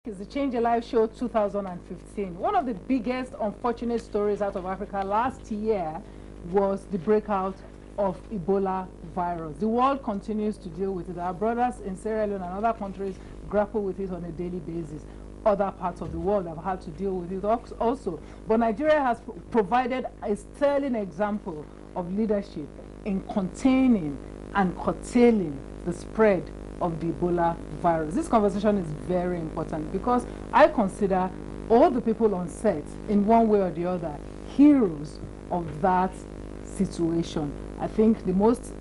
It's the Change Your Life Show 2015. One of the biggest unfortunate stories out of Africa last year was the breakout of Ebola virus. The world continues to deal with it. Our brothers in Sierra Leone and other countries grapple with it on a daily basis. Other parts of the world have had to deal with it also. But Nigeria has provided a sterling example of leadership in containing and curtailing the spread of the Ebola virus. This conversation is very important because I consider all the people on set, in one way or the other, heroes of that situation. I think the most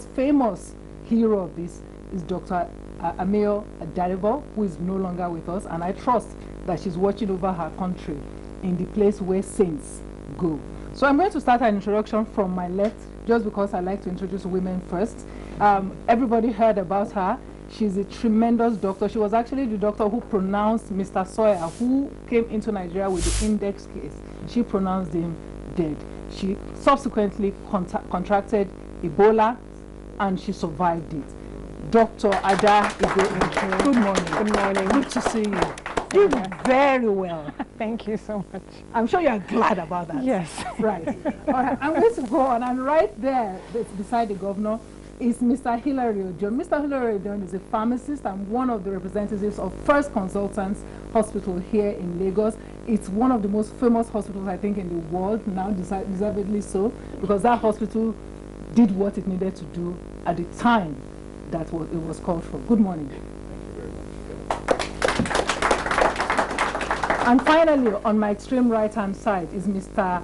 famous hero of this is Dr. Ada Igonoh, who is no longer with us, and I trust that she's watching over her country in the place where saints go. So I'm going to start an introduction from my left, just because I like to introduce women first. Everybody heard about her. She's a tremendous doctor. She was actually the doctor who pronounced Mr. Sawyer, who came into Nigeria with the index case. She pronounced him dead. She subsequently contracted Ebola, and she survived it. Dr. Ada Igonoh. Good morning. Good morning. Good to see you. You did very well. Thank you so much. I'm sure you're glad about that. Yes. Right. All right. I'm going to go on, and right there, beside the governor, is Mr. Hilary Odion. Mr. Hilary Odion is a pharmacist and one of the representatives of First Consultants Hospital here in Lagos. It's one of the most famous hospitals, I think, in the world, now deservedly so, because that hospital did what it needed to do at the time that it was called for. Good morning. And finally, on my extreme right-hand side is Mr.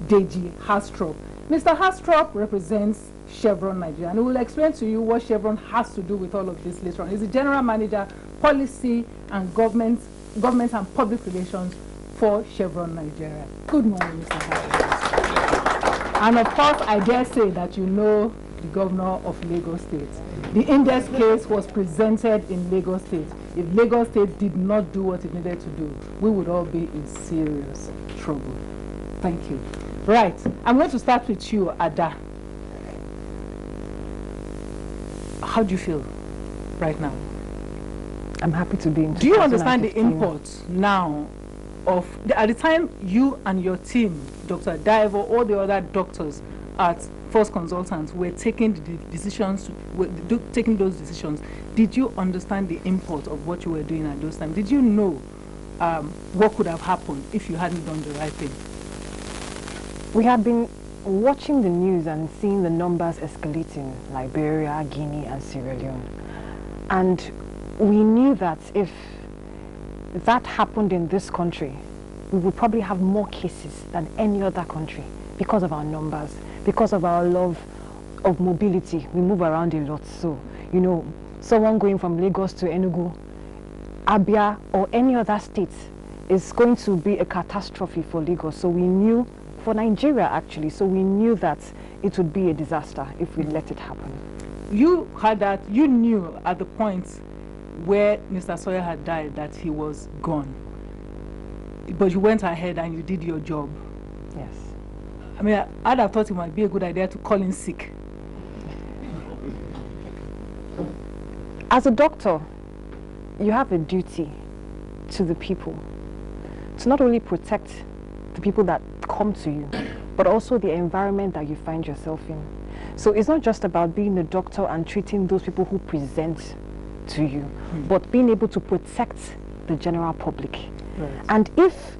Deji Hasstrup. Mr. Hasstrup represents Chevron Nigeria, and he will explain to you what Chevron has to do with all of this later on. He's the General Manager, Policy and Government and Public Relations for Chevron Nigeria. Good morning, Mr. Hasstrup. And of course, I dare say that you know the Governor of Lagos State. The index case was presented in Lagos State. If Lagos State did not do what it needed to do, we would all be in serious trouble. Thank you. Right, I'm going to start with you, Ada. How do you feel right now? I'm happy to be in. Do you understand the import now of, at the time you and your team, Dr. Igonoh, all the other doctors at First Consultants were taking the decisions, taking those decisions, did you understand the import of what you were doing at those times? Did you know what could have happened if you hadn't done the right thing? We had been watching the news and seeing the numbers escalating, Liberia, Guinea, and Sierra Leone. And we knew that if that happened in this country, we would probably have more cases than any other country because of our numbers, because of our love of mobility. We move around a lot. So, you know, someone going from Lagos to Enugu, Abia, or any other state is going to be a catastrophe for Lagos. So we knew, for Nigeria actually, so we knew that it would be a disaster if we let it happen. You had that, you knew at the point where Mr. Sawyer had died that he was gone. But you went ahead and you did your job. Yes. I mean, I'd have thought it might be a good idea to call in sick. As a doctor, you have a duty to the people to not only protect the people that come to you, but also the environment that you find yourself in. So it's not just about being a doctor and treating those people who present to you, but being able to protect the general public. Right. And if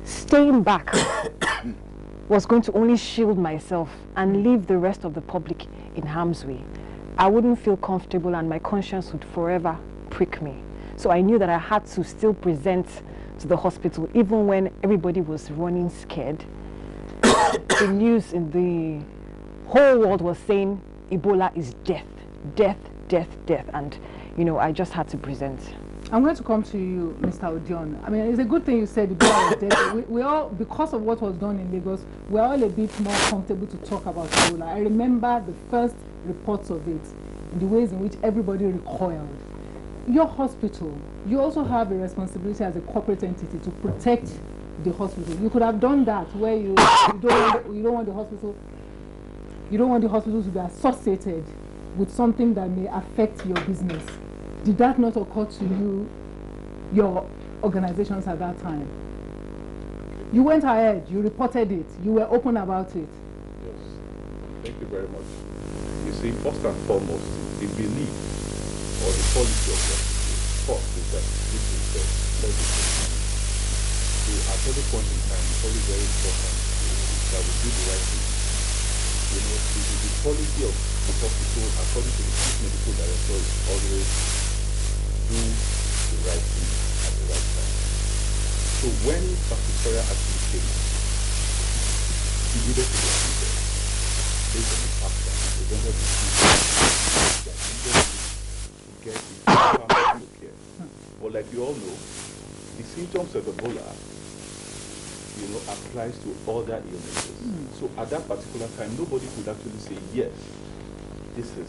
staying back was going to only shield myself and leave the rest of the public in harm's way, I wouldn't feel comfortable and my conscience would forever prick me. So I knew that I had to still present to the hospital, even when everybody was running scared. The news in the whole world was saying Ebola is death, death, death, death. And, you know, I just had to present. I'm going to come to you, Mr. Odion. I mean, it's a good thing you said Ebola was death. We all, because of what was done in Lagos, we're all a bit more comfortable to talk about Ebola. I remember the first reports of it, in the ways in which everybody recoiled. Your hospital, you also have a responsibility as a corporate entity to protect the hospital. You could have done that where you don't want the hospital to be associated with something that may affect your business. Did that not occur to you, your organizations at that time? You went ahead, you reported it, you were open about it. Yes, thank you very much. You see, first and foremost, the belief or the policy of the first is that this is the legislation. So at every point in time, it's always very important that we do the right thing. You know, the policy of the hospital, according to the chief medical director, is always do the right thing at the right time. So when Fashola actually came, he needed to be treated based on the fact that he presented the symptoms that needed to get the proper medical care. But like you all know, the symptoms of Ebola, you know, applies to other illnesses. So at that particular time, nobody could actually say, yes, this is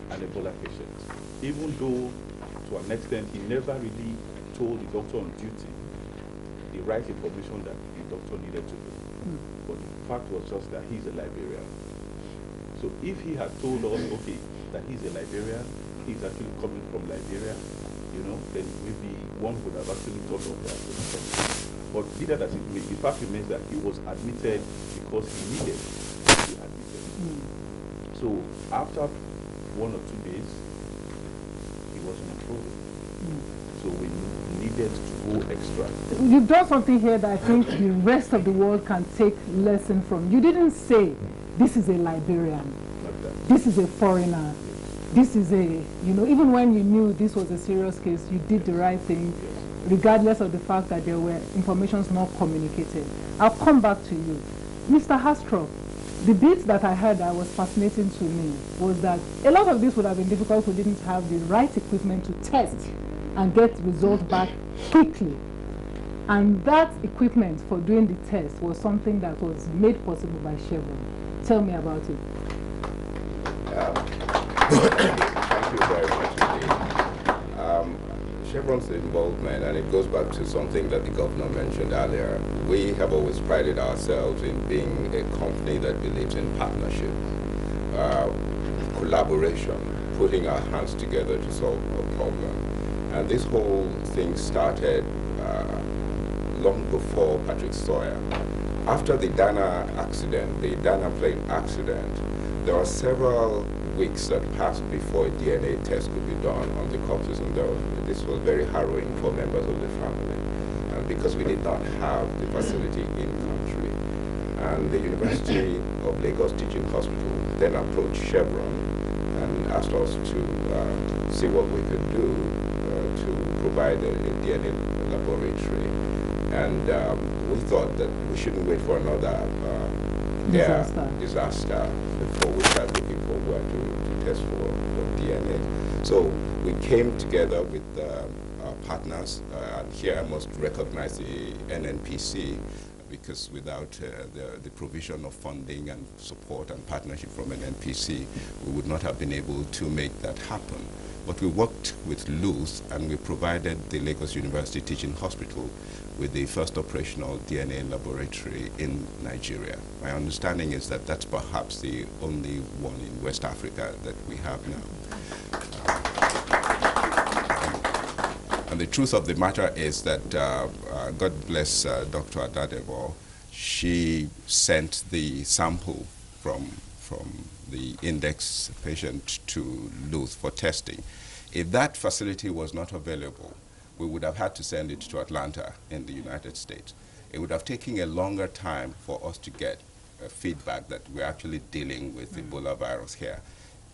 an Ebola patient. Even though, to an extent, he never really told the doctor on duty the right information that the doctor needed to do. But the fact was just that he's a Liberian. So if he had told us, okay, that he's a Liberian, he's actually coming from Liberia, you know, then maybe one would have actually thought of that. But either that it may, the fact remains that he was admitted because he needed to be admitted. So after 1 or 2 days, he wasn't improving. So we needed to go extra. You've done something here that I think the rest of the world can take lesson from. You didn't say, this is a Liberian, Like that. this is a foreigner, this is a, you know, even when you knew this was a serious case, you did the right thing, regardless of the fact that there were informations not communicated. I'll come back to you. Mr. Hasstrup, the bit that I heard that was fascinating to me was that a lot of this would have been difficult if we didn't have the right equipment to test and get results back quickly. And that equipment for doing the test was something that was made possible by Chevron. Tell me about it. Thank you very much indeed. Chevron's involvement, and it goes back to something that the governor mentioned earlier, we have always prided ourselves in being a company that believes in partnership, collaboration, putting our hands together to solve a problem. And this whole thing started long before Patrick Sawyer. After the Dana accident, the Dana plane accident, there were several weeks that passed before a DNA test could be done on the corpses, and this was very harrowing for members of the family because we did not have the facility in country. And the University of Lagos Teaching Hospital then approached Chevron and asked us to see what we could do to provide a DNA laboratory. And we thought that we shouldn't wait for another disaster before we start looking for where to test for DNA. So we came together with our partners, and here I must recognize the NNPC, because without the provision of funding and support and partnership from NNPC, we would not have been able to make that happen. But we worked with Luz, and we provided the Lagos University Teaching Hospital with the first operational DNA laboratory in Nigeria. My understanding is that that's perhaps the only one in West Africa that we have now. And the truth of the matter is that, God bless Dr. Ada Igonoh, she sent the sample from the index patient to Luz for testing. If that facility was not available, we would have had to send it to Atlanta in the United States. It would have taken a longer time for us to get feedback that we're actually dealing with Ebola virus here.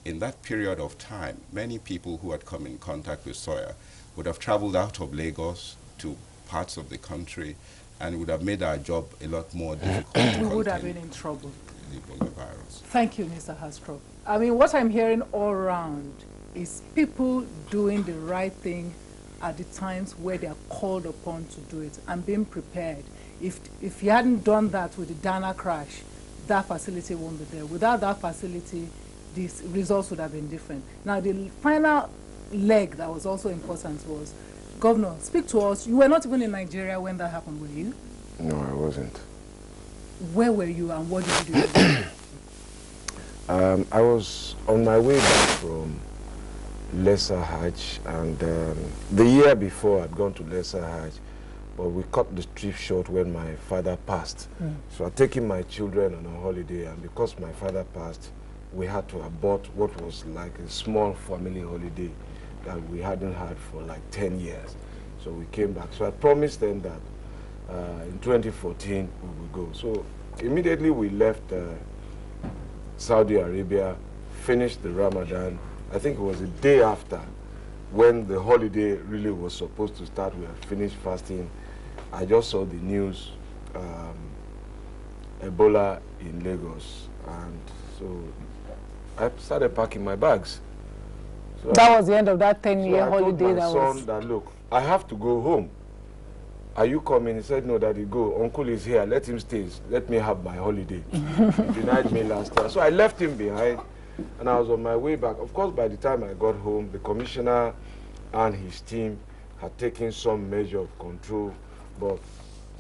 In that period of time, many people who had come in contact with Sawyer would have traveled out of Lagos to parts of the country, and would have made our job a lot more difficult. We would have been in trouble. The Ebola virus. Thank you, Mr. Hasstrup. I mean, what I'm hearing all around is people doing the right thing at the times where they are called upon to do it and being prepared. If you hadn't done that with the Dana crash, that facility won't be there. Without that facility, these results would have been different. Now, the final leg that was also important was, Governor, speak to us. You were not even in Nigeria when that happened, were you? No, I wasn't. Where were you and what did you do? I was on my way back from Lesser Hajj, and the year before I'd gone to Lesser Hajj, but we cut the trip short when my father passed. So I'd taken my children on a holiday, and because my father passed, we had to abort what was like a small family holiday that we hadn't had for like 10 years. So we came back. So I promised them that in 2014 we would go. So immediately we left Saudi Arabia, finished the Ramadan. I think it was a day after when the holiday really was supposed to start. We had finished fasting. I just saw the news, Ebola in Lagos, and so I started packing my bags. So that was the end of that 10-year holiday. That was. That look, I have to go home. Are you coming? He said, no, Daddy, go. Uncle is here. Let him stay. Let me have my holiday. He denied me last time. So I left him behind, and I was on my way back. Of course, by the time I got home, the commissioner and his team had taken some measure of control, but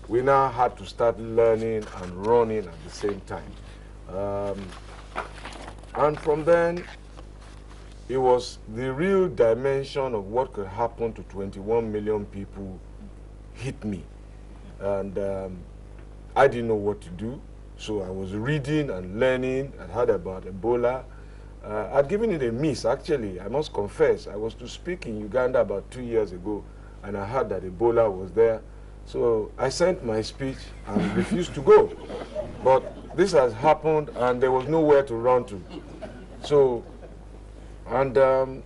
we now had to start learning and running at the same time. And from then, it was the real dimension of what could happen to 21 million people hit me. And I didn't know what to do, so I was reading and learning. I heard about Ebola. I'd given it a miss, actually, I must confess. I was to speak in Uganda about 2 years ago, and I heard that Ebola was there. So I sent my speech and refused to go. But this has happened, and there was nowhere to run to. So, and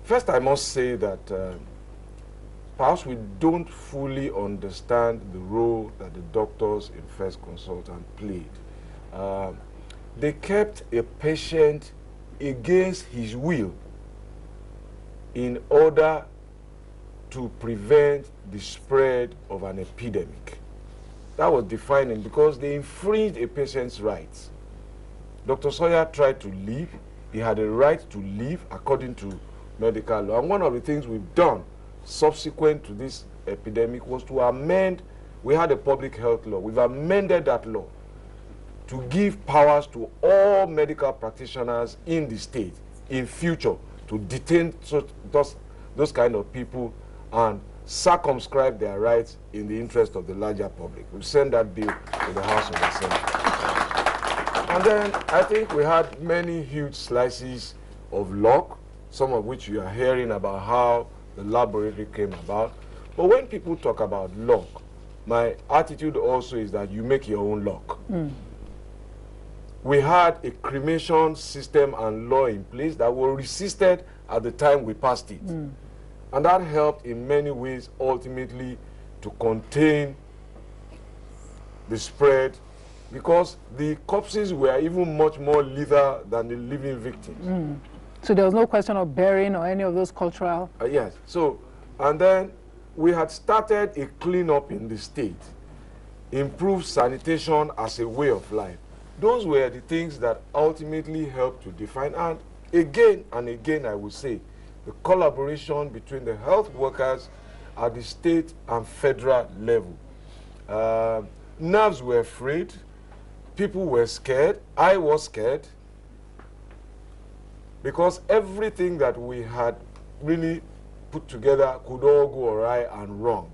first I must say that perhaps we don't fully understand the role that the doctors in First Consultant played. They kept a patient against his will in order to prevent the spread of an epidemic. That was defining, because they infringed a patient's rights. Dr. Sawyer tried to leave. He had a right to leave according to medical law. And one of the things we've done subsequent to this epidemic was to amend. We had a public health law. We've amended that law to give powers to all medical practitioners in the state in future to detain those kind of people and circumscribe their rights in the interest of the larger public. We've sent that bill to the House of the Senate. And then I think we had many huge slices of luck, some of which you are hearing about how the laboratory came about. But when people talk about luck, my attitude also is that you make your own luck. We had a cremation system and law in place that were resisted at the time we passed it. And that helped in many ways ultimately to contain the spread, because the corpses were even much more lethal than the living victims. So there was no question of burying or any of those cultural... Yes. So, and then we had started a cleanup in the state, improved sanitation as a way of life. Those were the things that ultimately helped to define. And again, I would say, the collaboration between the health workers at the state and federal level. Nerves were frayed. People were scared. I was scared. Because everything that we had really put together could all go awry and wrong.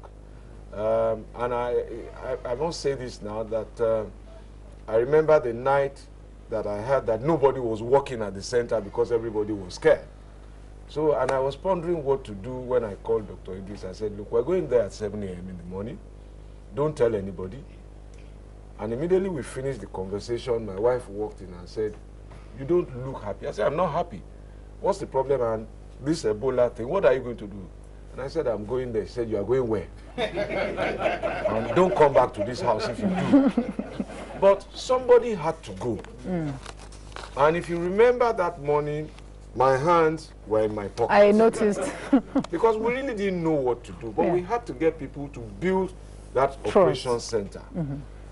And I must say this now, that I remember the night that I heard that nobody was working at the center because everybody was scared. So, and I was pondering what to do when I called Dr. Idris. I said, look, we're going there at 7 a.m. in the morning. Don't tell anybody. And immediately we finished the conversation, my wife walked in and said, you don't look happy. I said, I'm not happy. What's the problem? And this Ebola thing, what are you going to do? And I said, I'm going there. She said, you are going where? And don't come back to this house if you do. But somebody had to go. And if you remember that morning, my hands were in my pocket. I noticed. Because we really didn't know what to do. But we had to get people to build that operation center.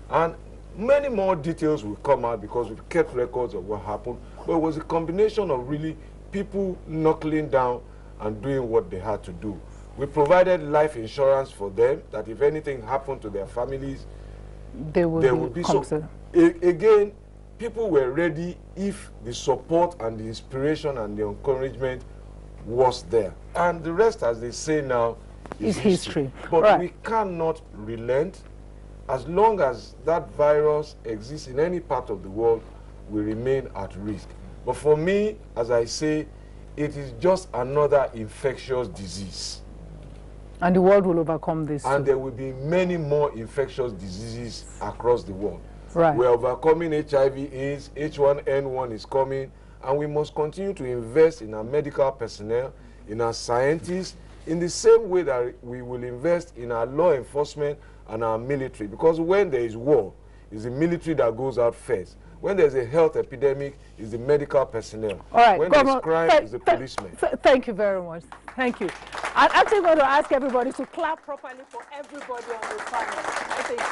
And many more details will come out because we've kept records of what happened. But it was a combination of really people knuckling down and doing what they had to do. We provided life insurance for them, that if anything happened to their families, they would be so. Again, people were ready if the support and the inspiration and the encouragement was there. And the rest, as they say now, is history. But right. we cannot relent. As long as that virus exists in any part of the world, we remain at risk. But for me, as I say, it is just another infectious disease. And the world will overcome this. And too. there will be many more infectious diseases across the world. Right. We're overcoming HIV/AIDS, H1N1 is coming, and we must continue to invest in our medical personnel, in our scientists, in the same way that we will invest in our law enforcement and our military. Because when there is war, it's the military that goes out first. When there's a health epidemic, it's the medical personnel. All right. When there's crime, it's the policemen. Thank you very much. Thank you. I'm actually going to ask everybody to clap properly for everybody on the panel. I think